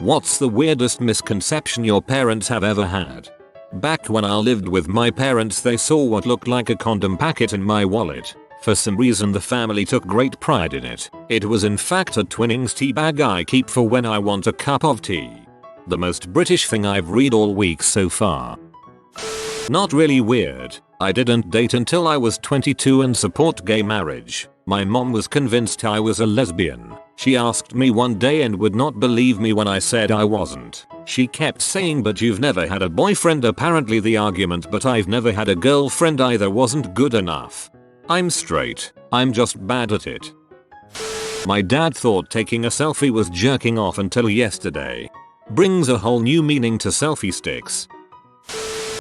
What's the weirdest misconception your parents have ever had? Back when I lived with my parents, they saw what looked like a condom packet in my wallet. For some reason the family took great pride in it. It was in fact a Twinings tea bag I keep for when I want a cup of tea. The most British thing I've read all week so far. Not really weird. I didn't date until I was 22 and support gay marriage. My mom was convinced I was a lesbian. She asked me one day and would not believe me when I said I wasn't. She kept saying, "But you've never had a boyfriend." Apparently the argument "but I've never had a girlfriend either" wasn't good enough. I'm straight. I'm just bad at it. My dad thought taking a selfie was jerking off until yesterday. Brings a whole new meaning to selfie sticks.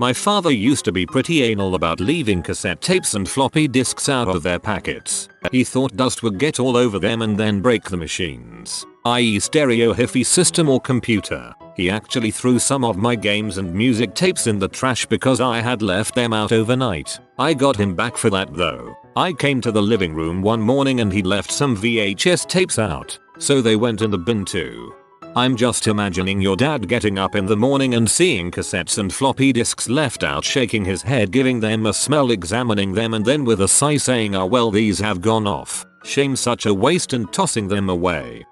My father used to be pretty anal about leaving cassette tapes and floppy disks out of their packets. He thought dust would get all over them and then break the machines, i.e. stereo hi-fi system or computer. He actually threw some of my games and music tapes in the trash because I had left them out overnight. I got him back for that though. I came to the living room one morning and he'd left some VHS tapes out, so they went in the bin too. I'm just imagining your dad getting up in the morning and seeing cassettes and floppy disks left out, shaking his head, giving them a smell, examining them, and then with a sigh saying, "Oh well, these have gone off. Shame, such a waste," and tossing them away.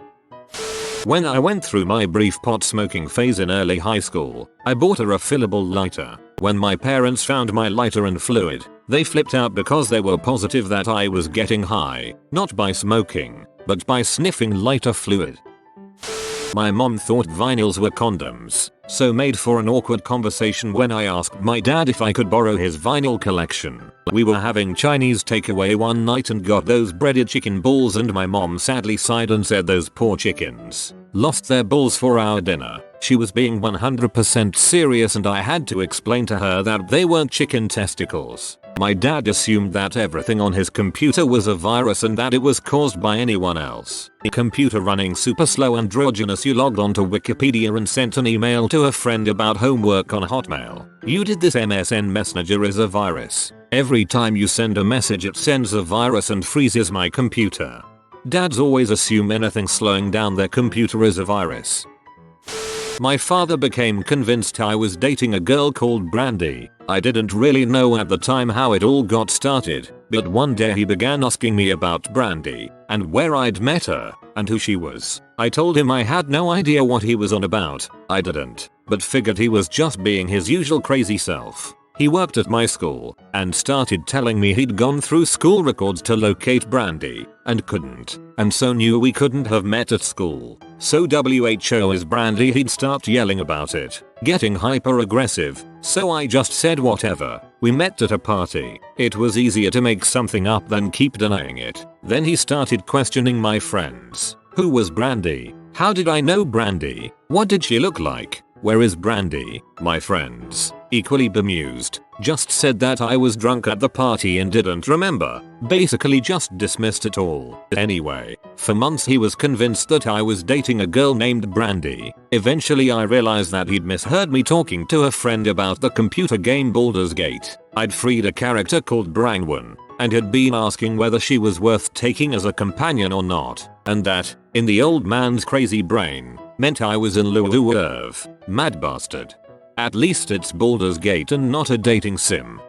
When I went through my brief pot smoking phase in early high school, I bought a refillable lighter. When my parents found my lighter and fluid, they flipped out because they were positive that I was getting high, not by smoking, but by sniffing lighter fluid. My mom thought vinyls were condoms, so made for an awkward conversation when I asked my dad if I could borrow his vinyl collection. We were having Chinese takeaway one night and got those breaded chicken balls, and my mom sadly sighed and said those poor chickens lost their balls for our dinner. She was being 100% serious and I had to explain to her that they weren't chicken testicles. My dad assumed that everything on his computer was a virus and that it was caused by anyone else. A computer running super slow androgynous. You logged onto Wikipedia and sent an email to a friend about homework on Hotmail. You did this. MSN Messenger is a virus. Every time you send a message it sends a virus and freezes my computer. Dads always assume anything slowing down their computer is a virus. My father became convinced I was dating a girl called Brandy. I didn't really know at the time how it all got started, but one day he began asking me about Brandy, and where I'd met her, and who she was. I told him I had no idea what he was on about. I didn't, but figured he was just being his usual crazy self. He worked at my school, and started telling me he'd gone through school records to locate Brandy, and couldn't, and so knew we couldn't have met at school. So WHO is Brandy. He'd start yelling about it, getting hyper aggressive, so I just said whatever. We met at a party. It was easier to make something up than keep denying it. Then he started questioning my friends. Who was Brandy? How did I know Brandy? What did she look like? Where is Brandy? My friends, equally bemused, just said that I was drunk at the party and didn't remember. Basically just dismissed it all. Anyway, for months he was convinced that I was dating a girl named Brandy. Eventually I realized that he'd misheard me talking to a friend about the computer game Baldur's Gate. I'd freed a character called Brangwen, and had been asking whether she was worth taking as a companion or not, and that, in the old man's crazy brain, meant I was in lieu of. Mad bastard. At least it's Baldur's Gate and not a dating sim.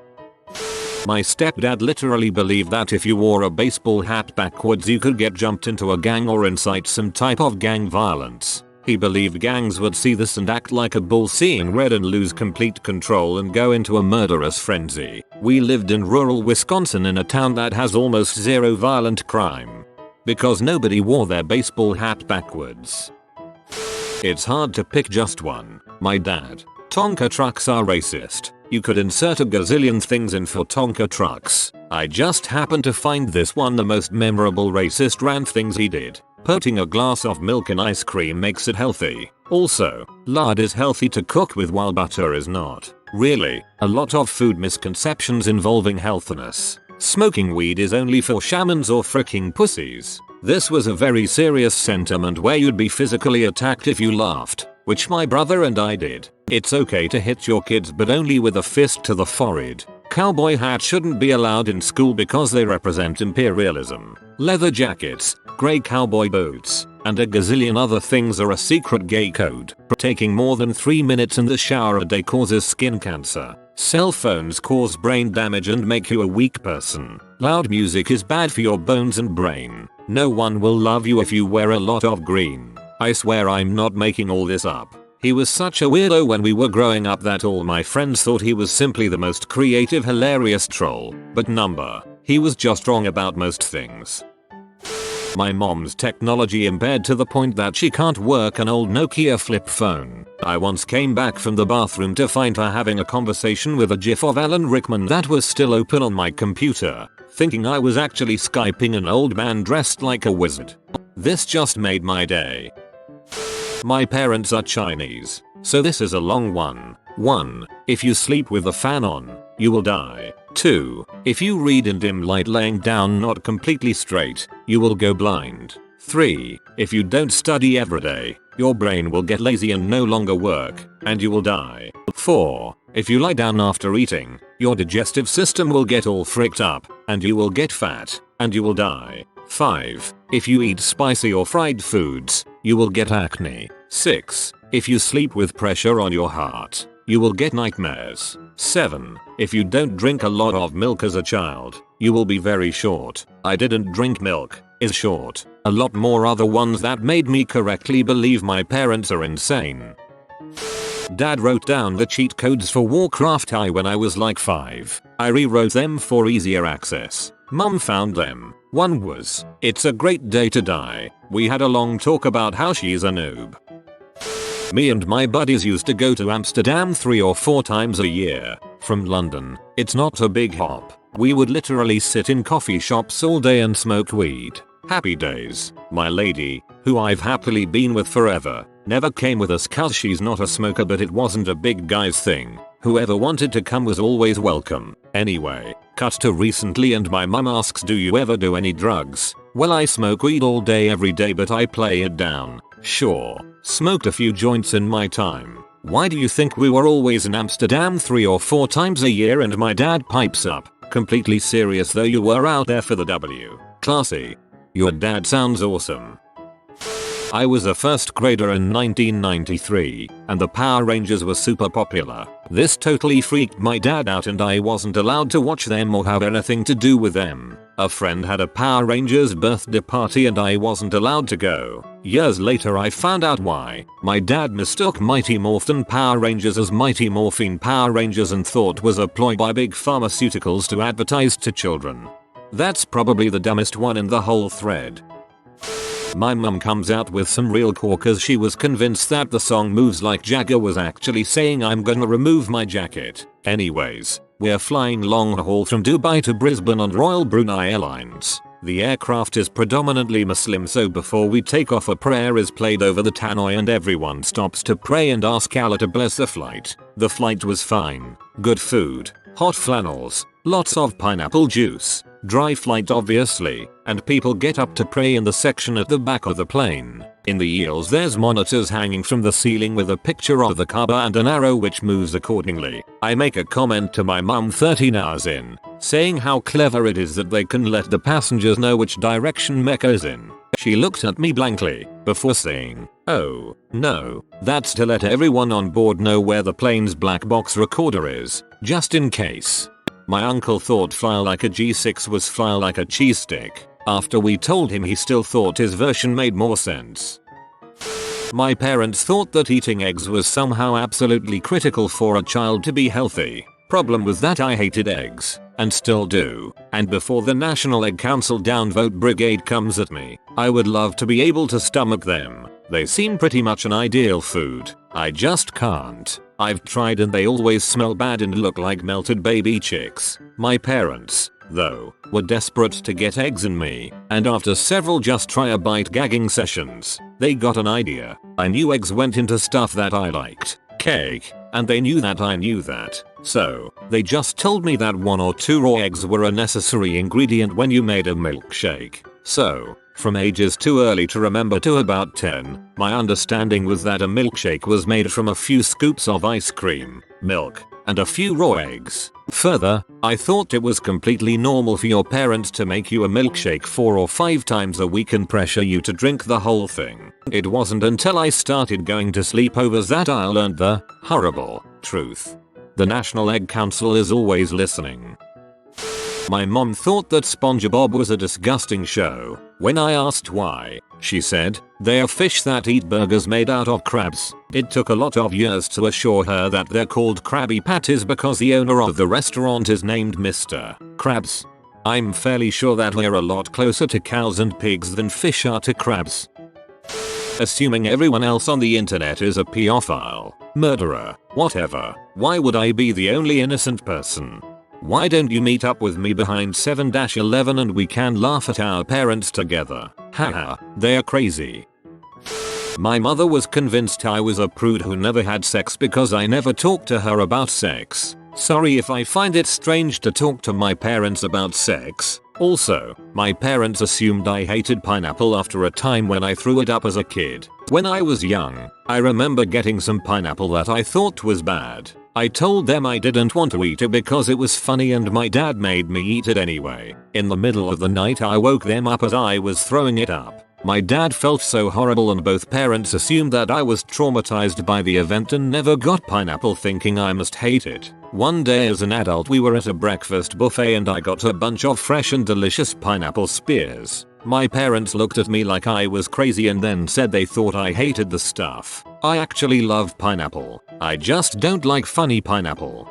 My stepdad literally believed that if you wore a baseball hat backwards you could get jumped into a gang or incite some type of gang violence. He believed gangs would see this and act like a bull seeing red and lose complete control and go into a murderous frenzy. We lived in rural Wisconsin in a town that has almost zero violent crime, because nobody wore their baseball hat backwards. It's hard to pick just one. My dad. Tonka trucks are racist. You could insert a gazillion things in for Tonka trucks. I just happened to find this one the most memorable racist rant things he did. Putting a glass of milk in ice cream makes it healthy. Also, lard is healthy to cook with while butter is not. Really, a lot of food misconceptions involving healthiness. Smoking weed is only for shamans or fricking pussies. This was a very serious sentiment where you'd be physically attacked if you laughed, which my brother and I did. It's okay to hit your kids but only with a fist to the forehead. Cowboy hats shouldn't be allowed in school because they represent imperialism. Leather jackets, grey cowboy boots, and a gazillion other things are a secret gay code. Taking more than 3 minutes in the shower a day causes skin cancer. Cell phones cause brain damage and make you a weak person. Loud music is bad for your bones and brain. No one will love you if you wear a lot of green. I swear I'm not making all this up. He was such a weirdo when we were growing up that all my friends thought he was simply the most creative, hilarious troll. But he was just wrong about most things. My mom's technology impaired to the point that she can't work an old Nokia flip phone. I once came back from the bathroom to find her having a conversation with a gif of Alan Rickman that was still open on my computer, thinking I was actually Skyping an old man dressed like a wizard. This just made my day. My parents are Chinese, so this is a long one. 1. If you sleep with the fan on, you will die. 2. If you read in dim light laying down not completely straight, you will go blind. 3. If you don't study every day, your brain will get lazy and no longer work, and you will die. 4. If you lie down after eating, your digestive system will get all fricked up, and you will get fat, and you will die. 5. If you eat spicy or fried foods, you will get acne. 6. If you sleep with pressure on your heart, you will get nightmares. 7. If you don't drink a lot of milk as a child, you will be very short. I didn't drink milk is short. A lot more other ones that made me correctly believe my parents are insane. Dad wrote down the cheat codes for Warcraft I when I was like 5. I rewrote them for easier access. Mum found them. One was, "It's a great day to die." We had a long talk about how she's a noob. Me and my buddies used to go to Amsterdam 3 or 4 times a year. From London, it's not a big hop. We would literally sit in coffee shops all day and smoke weed. Happy days. My lady, who I've happily been with forever, never came with us cause she's not a smoker, but it wasn't a big guy's thing. Whoever wanted to come was always welcome. Anyway, cut to recently and my mum asks, "Do you ever do any drugs?" Well, I smoke weed all day every day, but I play it down. Sure, smoked a few joints in my time. Why do you think we were always in Amsterdam 3 or 4 times a year? And my dad pipes up, completely serious though, "You were out there for the W. Classy. Your dad sounds awesome." I was a first grader in 1993, and the Power Rangers were super popular. This totally freaked my dad out and I wasn't allowed to watch them or have anything to do with them. A friend had a Power Rangers birthday party and I wasn't allowed to go. Years later I found out why. My dad mistook Mighty Morphin Power Rangers as Mighty Morphine Power Rangers and thought was a ploy by big pharmaceuticals to advertise to children. That's probably the dumbest one in the whole thread. My mum comes out with some real core cause she was convinced that the song Moves Like Jagger was actually saying I'm gonna remove my jacket. Anyways, we're flying long haul from Dubai to Brisbane on Royal Brunei Airlines. The aircraft is predominantly Muslim, so before we take off a prayer is played over the tannoy and everyone stops to pray and ask Allah to bless the flight. The flight was fine. Good food, hot flannels, lots of pineapple juice. Dry flight obviously, and people get up to pray in the section at the back of the plane. In the aisles there's monitors hanging from the ceiling with a picture of the Kaaba and an arrow which moves accordingly. I make a comment to my mum 13 hours in, saying how clever it is that they can let the passengers know which direction Mecca is in. She looked at me blankly, before saying, "Oh, no, that's to let everyone on board know where the plane's black box recorder is, just in case." My uncle thought file like a G6 was file like a cheese stick. After we told him, he still thought his version made more sense. My parents thought that eating eggs was somehow absolutely critical for a child to be healthy. Problem was that I hated eggs, and still do, and before the National Egg Council downvote brigade comes at me, I would love to be able to stomach them. They seem pretty much an ideal food. I just can't. I've tried and they always smell bad and look like melted baby chicks. My parents, though, were desperate to get eggs in me, and after several just try a bite gagging sessions, they got an idea. I knew eggs went into stuff that I liked, cake, and they knew that I knew that. So, they just told me that 1 or 2 raw eggs were a necessary ingredient when you made a milkshake. So, from ages too early to remember to about 10, my understanding was that a milkshake was made from a few scoops of ice cream, milk, and a few raw eggs. Further, I thought it was completely normal for your parents to make you a milkshake 4 or 5 times a week and pressure you to drink the whole thing. It wasn't until I started going to sleepovers that I learned the horrible truth. The National Egg Council is always listening. My mom thought that Spongebob was a disgusting show. When I asked why, she said, "They are fish that eat burgers made out of crabs." It took a lot of years to assure her that they're called Krabby Patties because the owner of the restaurant is named Mr. Krabs. I'm fairly sure that we're a lot closer to cows and pigs than fish are to crabs. Assuming everyone else on the internet is a pedophile, murderer, whatever, why would I be the only innocent person? Why don't you meet up with me behind 7-11 and we can laugh at our parents together? Haha, they're crazy. My mother was convinced I was a prude who never had sex because I never talked to her about sex. Sorry if I find it strange to talk to my parents about sex. Also, my parents assumed I hated pineapple after a time when I threw it up as a kid. When I was young, I remember getting some pineapple that I thought was bad. I told them I didn't want to eat it because it was funny and my dad made me eat it anyway. In the middle of the night I woke them up as I was throwing it up. My dad felt so horrible and both parents assumed that I was traumatized by the event and never got pineapple, thinking I must hate it. One day as an adult we were at a breakfast buffet and I got a bunch of fresh and delicious pineapple spears. My parents looked at me like I was crazy and then said they thought I hated the stuff. I actually love pineapple. I just don't like funny pineapple.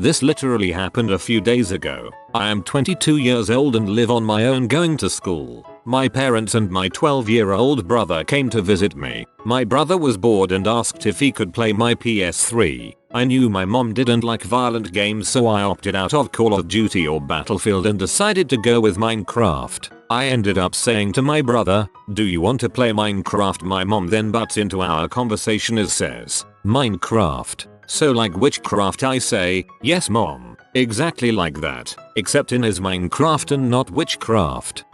This literally happened a few days ago. I am 22 years old and live on my own going to school. My parents and my 12-year-old brother came to visit me. My brother was bored and asked if he could play my PS3. I knew my mom didn't like violent games, so I opted out of Call of Duty or Battlefield and decided to go with Minecraft. I ended up saying to my brother, "Do you want to play Minecraft?" My mom then butts into our conversation and says, "Minecraft? So like witchcraft?" I say, "Yes mom, exactly like that, except in his Minecraft and not witchcraft."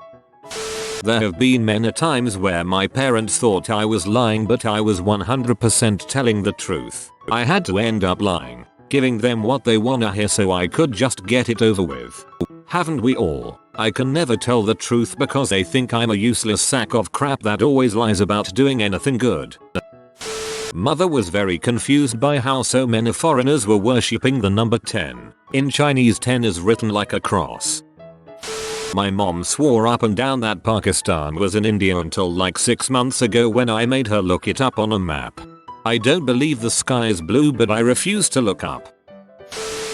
There have been many times where my parents thought I was lying, but I was 100% telling the truth. I had to end up lying, giving them what they wanna hear so I could just get it over with. Haven't we all? I can never tell the truth because they think I'm a useless sack of crap that always lies about doing anything good. Mother was very confused by how so many foreigners were worshipping the number 10. In Chinese 10 is written like a cross. My mom swore up and down that Pakistan was in India until like 6 months ago when I made her look it up on a map. I don't believe the sky is blue, but I refuse to look up.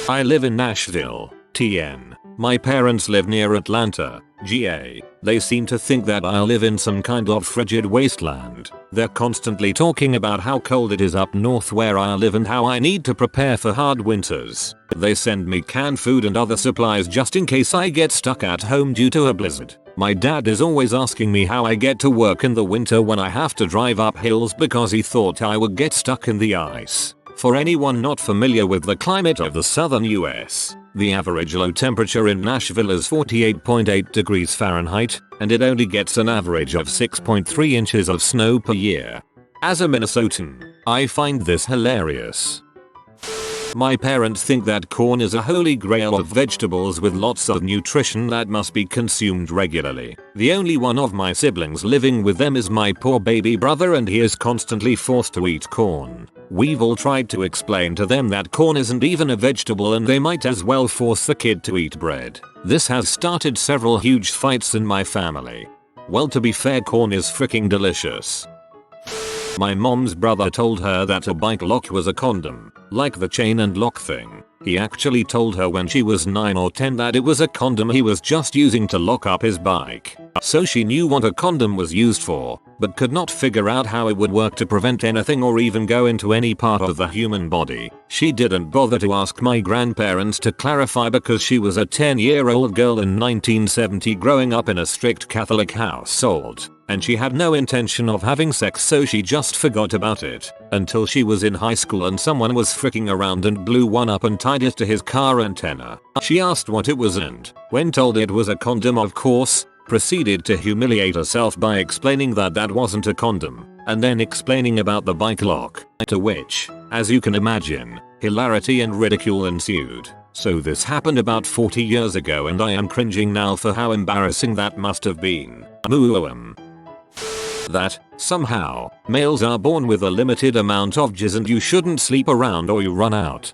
I live in Nashville, TN. My parents live near Atlanta, GA. They seem to think that I live in some kind of frigid wasteland. They're constantly talking about how cold it is up north where I live and how I need to prepare for hard winters. They send me canned food and other supplies just in case I get stuck at home due to a blizzard. My dad is always asking me how I get to work in the winter when I have to drive up hills because he thought I would get stuck in the ice. For anyone not familiar with the climate of the southern US, the average low temperature in Nashville is 48.8 degrees Fahrenheit, and it only gets an average of 6.3 inches of snow per year. As a Minnesotan, I find this hilarious. My parents think that corn is a holy grail of vegetables with lots of nutrition that must be consumed regularly. The only one of my siblings living with them is my poor baby brother, and he is constantly forced to eat corn. We've all tried to explain to them that corn isn't even a vegetable and they might as well force the kid to eat bread. This has started several huge fights in my family. Well, to be fair, corn is freaking delicious. My mom's brother told her that a bike lock was a condom, like the chain and lock thing. He actually told her when she was 9 or 10 that it was a condom he was just using to lock up his bike. So she knew what a condom was used for, but could not figure out how it would work to prevent anything or even go into any part of the human body. She didn't bother to ask my grandparents to clarify because she was a 10-year-old girl in 1970 growing up in a strict Catholic household, and she had no intention of having sex, so she just forgot about it until she was in high school and someone was fricking around and blew one up and tied it to his car antenna. She asked what it was and, when told it was a condom, of course, proceeded to humiliate herself by explaining that that wasn't a condom, and then explaining about the bike lock, to which, as you can imagine, hilarity and ridicule ensued. So this happened about 40 years ago and I am cringing now for how embarrassing that must have been. That, somehow, males are born with a limited amount of jizz and you shouldn't sleep around or you run out.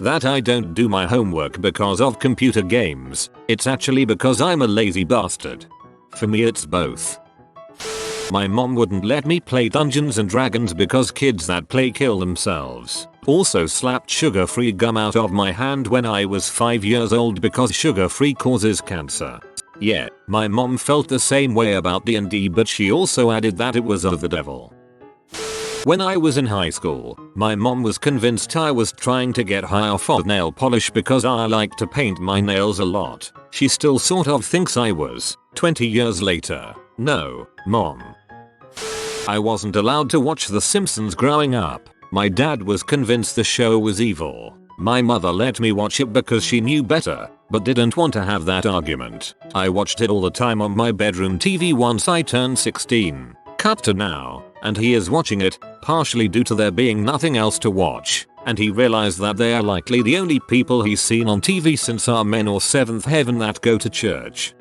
That I don't do my homework because of computer games, it's actually because I'm a lazy bastard. For me it's both. My mom wouldn't let me play Dungeons and Dragons because kids that play kill themselves. Also slapped sugar-free gum out of my hand when I was 5 years old because sugar-free causes cancer. Yeah, my mom felt the same way about D&D, but she also added that it was of the devil. When I was in high school, my mom was convinced I was trying to get high off of nail polish because I like to paint my nails a lot. She still sort of thinks I was. 20 years later. No, mom. I wasn't allowed to watch The Simpsons growing up. My dad was convinced the show was evil. My mother let me watch it because she knew better, but didn't want to have that argument. I watched it all the time on my bedroom TV once I turned 16. Cut to now, and he is watching it, partially due to there being nothing else to watch, and he realized that they are likely the only people he's seen on TV since Amen or Seventh Heaven that go to church.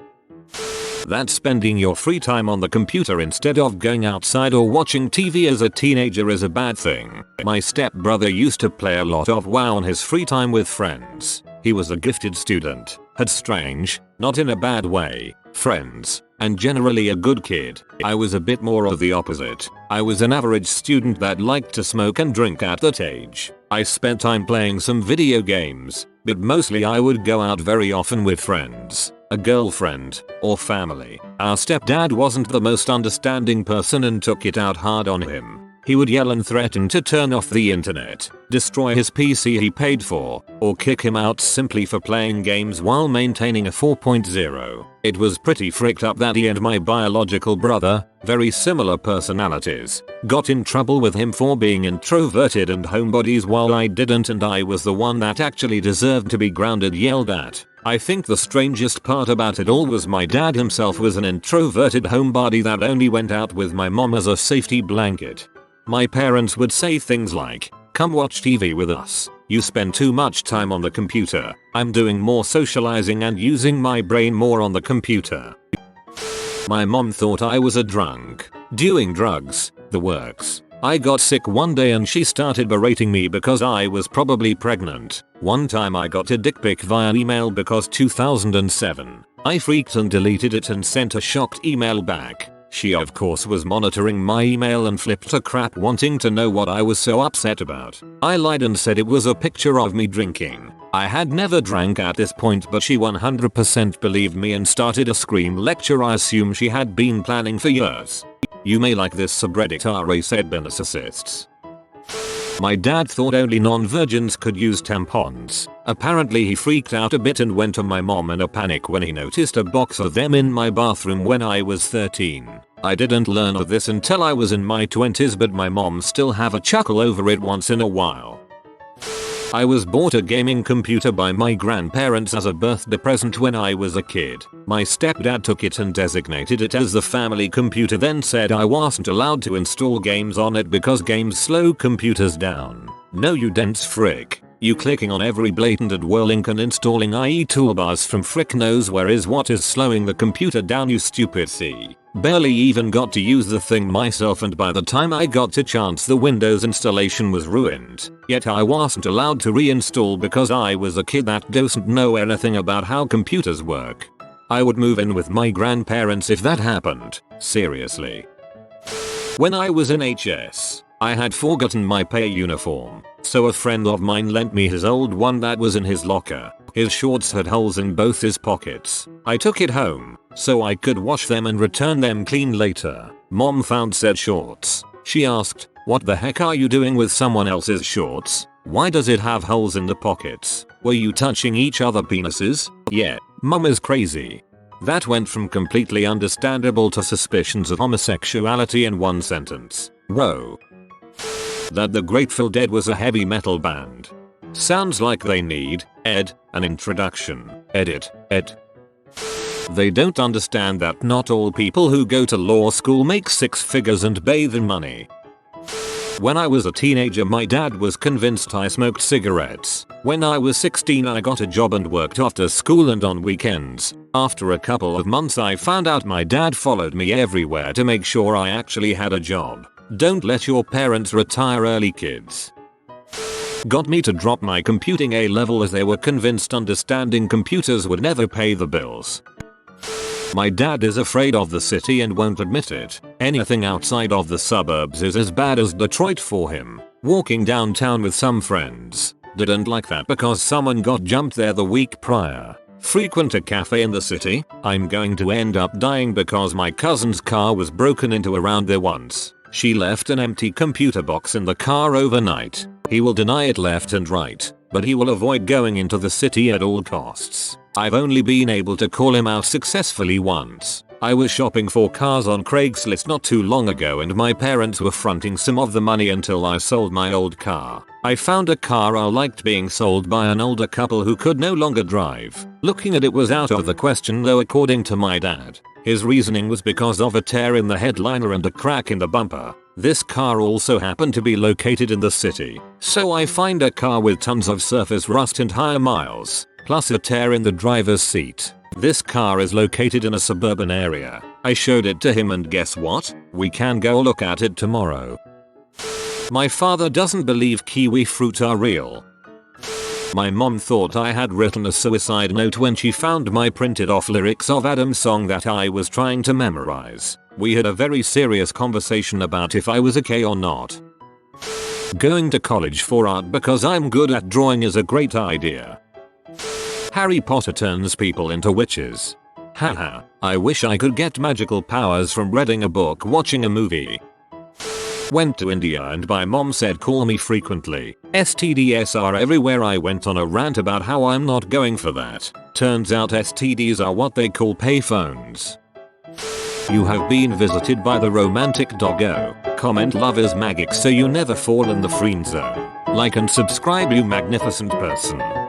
That spending your free time on the computer instead of going outside or watching TV as a teenager is a bad thing. My stepbrother used to play a lot of WoW on his free time with friends. He was a gifted student, had strange, not in a bad way, friends, and generally a good kid. I was a bit more of the opposite. I was an average student that liked to smoke and drink at that age. I spent time playing some video games, but mostly I would go out very often with friends, a girlfriend, or family. Our stepdad wasn't the most understanding person and took it out hard on him. He would yell and threaten to turn off the internet, destroy his PC he paid for, or kick him out simply for playing games while maintaining a 4.0. It was pretty fricked up that he and my biological brother, very similar personalities, got in trouble with him for being introverted and homebodies while I didn't, and I was the one that actually deserved to be grounded yelled at. I think the strangest part about it all was my dad himself was an introverted homebody that only went out with my mom as a safety blanket. My parents would say things like, "Come watch TV with us. You spend too much time on the computer." I'm doing more socializing and using my brain more on the computer. My mom thought I was a drunk, doing drugs, the works. I got sick one day and she started berating me because I was probably pregnant. One time I got a dick pic via email because 2007. I freaked and deleted it and sent a shocked email back. She of course was monitoring my email and flipped a crap wanting to know what I was so upset about. I lied and said it was a picture of me drinking. I had never drank at this point, but she 100% believed me and started a scream lecture I assume she had been planning for years. You may like this subreddit, said narcissists. My dad thought only non-virgins could use tampons. Apparently he freaked out a bit and went to my mom in a panic when he noticed a box of them in my bathroom when I was 13. I didn't learn of this until I was in my 20s, but my mom still have a chuckle over it once in a while. I was bought a gaming computer by my grandparents as a birthday present when I was a kid. My stepdad took it and designated it as the family computer, then said I wasn't allowed to install games on it because games slow computers down. No, you dense frick. You clicking on every blatant AdWorld link and installing IE toolbars from frick knows where is what is slowing the computer down, you stupid C. Barely even got to use the thing myself, and by the time I got to chance the Windows installation was ruined. Yet I wasn't allowed to reinstall because I was a kid that doesn't know anything about how computers work. I would move in with my grandparents if that happened. Seriously. When I was in HS, I had forgotten my pay uniform, so a friend of mine lent me his old one that was in his locker. His shorts had holes in both his pockets. I took it home, so I could wash them and return them clean later. Mom found said shorts. She asked, "What the heck are you doing with someone else's shorts? Why does it have holes in the pockets? Were you touching each other penises?" Yeah, mom is crazy. That went from completely understandable to suspicions of homosexuality in one sentence. Whoa. That the Grateful Dead was a heavy metal band. Sounds like they need, an introduction. Edit. They don't understand that not all people who go to law school make six figures and bathe in money. When I was a teenager, my dad was convinced I smoked cigarettes. When I was 16, I got a job and worked after school and on weekends. After a couple of months, I found out my dad followed me everywhere to make sure I actually had a job. Don't let your parents retire early, kids. Got me to drop my computing A level as they were convinced understanding computers would never pay the bills. My dad is afraid of the city and won't admit it. Anything outside of the suburbs is as bad as Detroit for him. Walking downtown with some friends. Didn't like that because someone got jumped there the week prior. Frequent a cafe in the city. I'm going to end up dying because my cousin's car was broken into around there once. She left an empty computer box in the car overnight. He will deny it left and right, but he will avoid going into the city at all costs. I've only been able to call him out successfully once. I was shopping for cars on Craigslist not too long ago and my parents were fronting some of the money until I sold my old car. I found a car I liked being sold by an older couple who could no longer drive. Looking at it was out of the question though, according to my dad. His reasoning was because of a tear in the headliner and a crack in the bumper. This car also happened to be located in the city. So I find a car with tons of surface rust and higher miles, plus a tear in the driver's seat. This car is located in a suburban area. I showed it to him and guess what? We can go look at it tomorrow. My father doesn't believe kiwi fruit are real. My mom thought I had written a suicide note when she found my printed off lyrics of Adam's song that I was trying to memorize. We had a very serious conversation about if I was okay or not. Going to college for art because I'm good at drawing is a great idea. Harry Potter turns people into witches. Haha, I wish I could get magical powers from reading a book, watching a movie. Went to India and my mom said call me frequently. STDs are everywhere. I went on a rant about how I'm not going for that. Turns out STDs are what they call payphones. You have been visited by the romantic doggo. Comment love is magic so you never fall in the friend zone. Like and subscribe, you magnificent person.